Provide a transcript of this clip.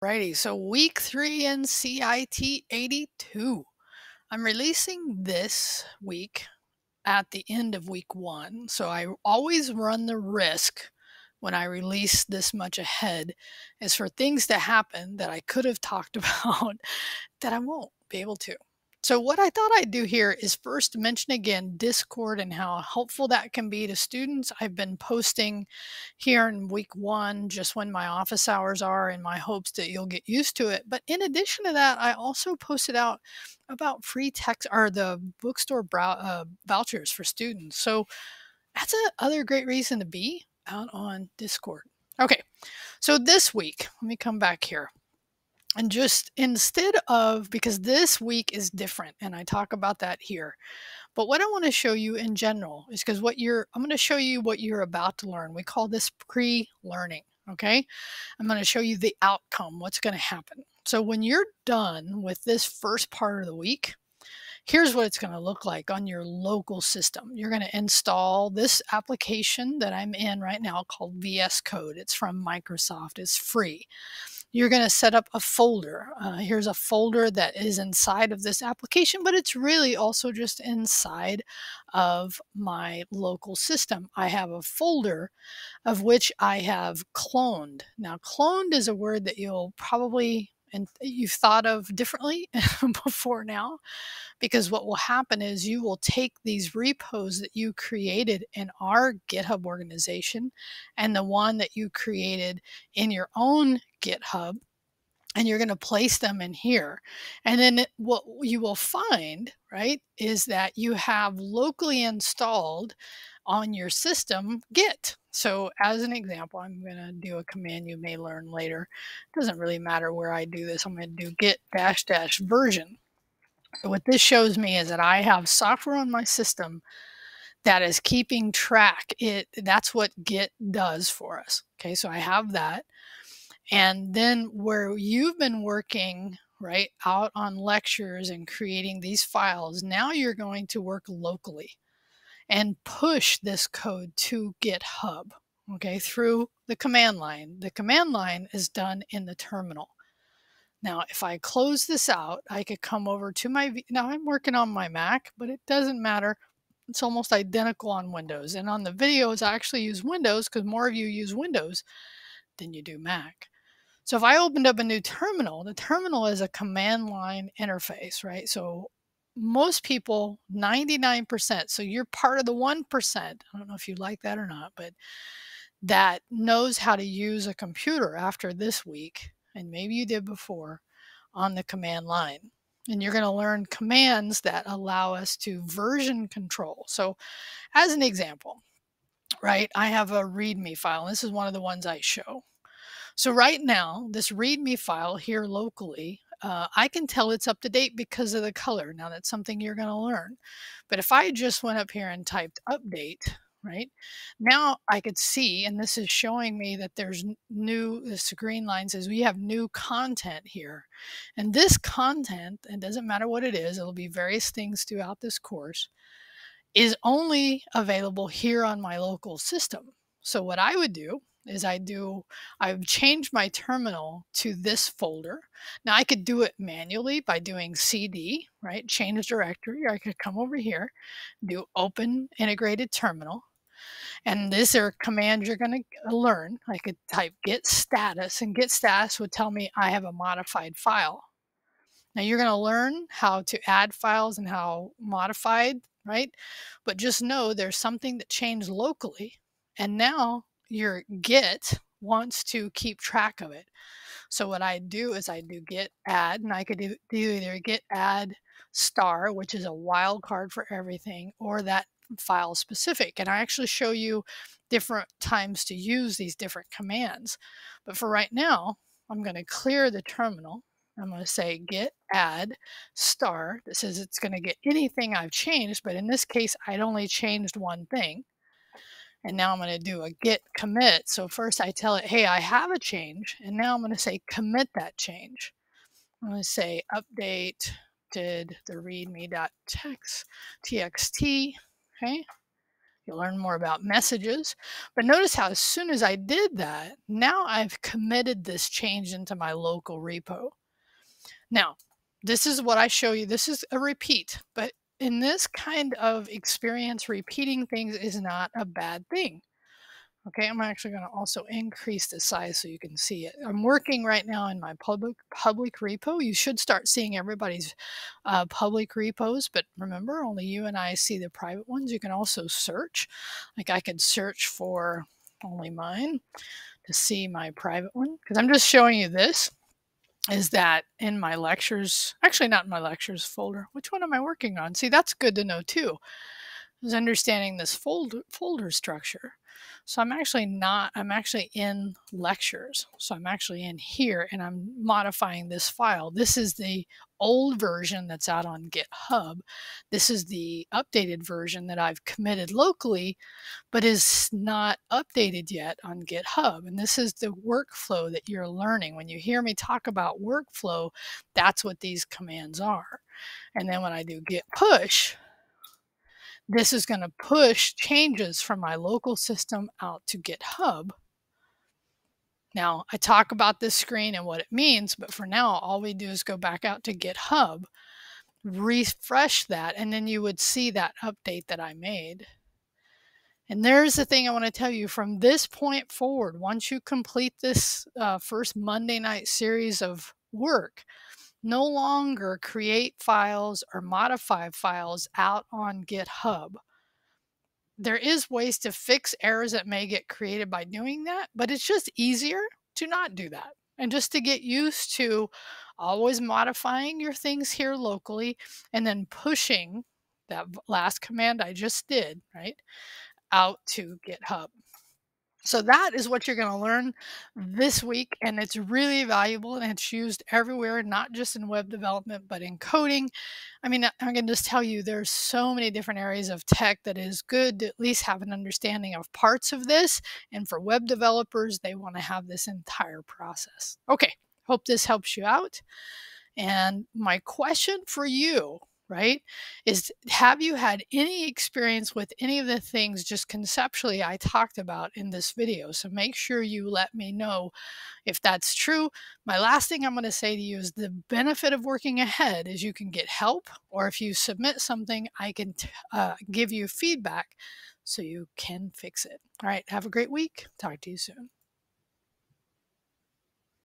Righty, so week 3 in CIT82. I'm releasing this week at the end of week 1. So I always run the risk when I release this much ahead is for things to happen that I could have talked about that I won't be able to. So what I thought I'd do here is first mention again Discord and how helpful that can be to students. I've been posting here in week 1 just when my office hours are in my hopes that you'll get used to it. But in addition to that, I also posted out about free text or the bookstore vouchers for students. So that's another great reason to be out on Discord. Okay, so this week, let me come back here. And just instead of, because this week is different, and I talk about that here. But what I want to show you in general is because I'm going to show you what you're about to learn. We call this pre-learning, okay? I'm going to show you the outcome, what's going to happen. So when you're done with this first part of the week, here's what it's going to look like on your local system. You're going to install this application that I'm in right now called VS Code. It's from Microsoft. It's free. You're going to set up a folder. Here's a folder that is inside of this application, but it's really also just inside of my local system. I have a folder of which I have cloned. Now, cloned is a word that you'll probably and you've thought of differently before now, because what will happen is you will take these repos that you created in our GitHub organization and the one that you created in your own GitHub, and you're going to place them in here. And then what you will find, right, is that you have locally installed on your system Git. So as an example, I'm going to do a command you may learn later. It doesn't really matter where I do this. I'm going to do git -- version. So what this shows me is that I have software on my system that is keeping track. That's what Git does for us. Okay, so I have that. And then where you've been working right out on lectures and creating these files, now you're going to work locally and push this code to GitHub, okay, through the command line. The command line is done in the terminal. Now, if I close this out, I could come over to now I'm working on my Mac, but it doesn't matter. It's almost identical on Windows. And on the videos, I actually use Windows because more of you use Windows than you do Mac. So if I opened up a new terminal, the terminal is a command line interface, right? So most people, 99%, so you're part of the 1%, I don't know if you like that or not, but that knows how to use a computer after this week, and maybe you did before, on the command line. And you're going to learn commands that allow us to version control. So as an example, right, I have a README file. And this is one of the ones I show. So right now, this README file here locally, I can tell it's up to date because of the color. Now that's something you're going to learn. But if I just went up here and typed update, right, now I could see, and this is showing me that there's this green line says we have new content here. And this content, it doesn't matter what it is, it'll be various things throughout this course, is only available here on my local system. So what I would do is I've changed my terminal to this folder. Now I could do it manually by doing CD, right? Change directory, or I could come over here, do open integrated terminal. And these are commands you're going to learn. I could type git status, and git status would tell me I have a modified file. Now you're going to learn how to add files and how modified, right? But just know there's something that changed locally, and now your Git wants to keep track of it. So what I do is I do git add, and I could do either git add star, which is a wildcard for everything, or that file specific. And I actually show you different times to use these different commands. But for right now, I'm going to clear the terminal. I'm going to say git add star. This says it's going to get anything I've changed, but in this case, I'd only changed one thing. And now I'm going to do a git commit. So first I tell it, hey, I have a change. And now I'm going to say commit that change. I'm going to say update did the readme.txt. Okay. You'll learn more about messages. But notice how as soon as I did that, now I've committed this change into my local repo. Now, this is what I show you. This is a repeat, but in this kind of experience, repeating things is not a bad thing. Okay, I'm actually going to also increase the size so you can see it. I'm working right now in my public repo. You should start seeing everybody's public repos, but remember, only you and I see the private ones. You can also search. Like I could search for only mine to see my private one because I'm just showing you this. Is that in my lectures? Actually, not in my lectures folder. Which one am I working on? See, that's good to know too, is understanding this folder structure. So I'm actually in lectures. So I'm actually in here and I'm modifying this file. This is the old version that's out on GitHub. This is the updated version that I've committed locally, but is not updated yet on GitHub. And this is the workflow that you're learning. When you hear me talk about workflow, that's what these commands are. And then when I do git push, this is going to push changes from my local system out to GitHub. Now, I talk about this screen and what it means, but for now, all we do is go back out to GitHub, refresh that, and then you would see that update that I made. And there's the thing I want to tell you from this point forward, once you complete this first Monday night series of work, no longer create files or modify files out on GitHub. There is ways to fix errors that may get created by doing that, but it's just easier to not do that. And just to get used to always modifying your things here locally and then pushing that last command I just did, right, out to GitHub. So that is what you're going to learn this week, and it's really valuable and it's used everywhere, not just in web development, but in coding. I mean, I can just tell you there's so many different areas of tech that is good to at least have an understanding of parts of this. And for web developers, they want to have this entire process. Okay, hope this helps you out. And my question for you, right, is have you had any experience with any of the things just conceptually I talked about in this video? So make sure you let me know if that's true. My last thing I'm going to say to you is the benefit of working ahead is you can get help, or if you submit something, I can give you feedback so you can fix it. All right, have a great week. Talk to you soon.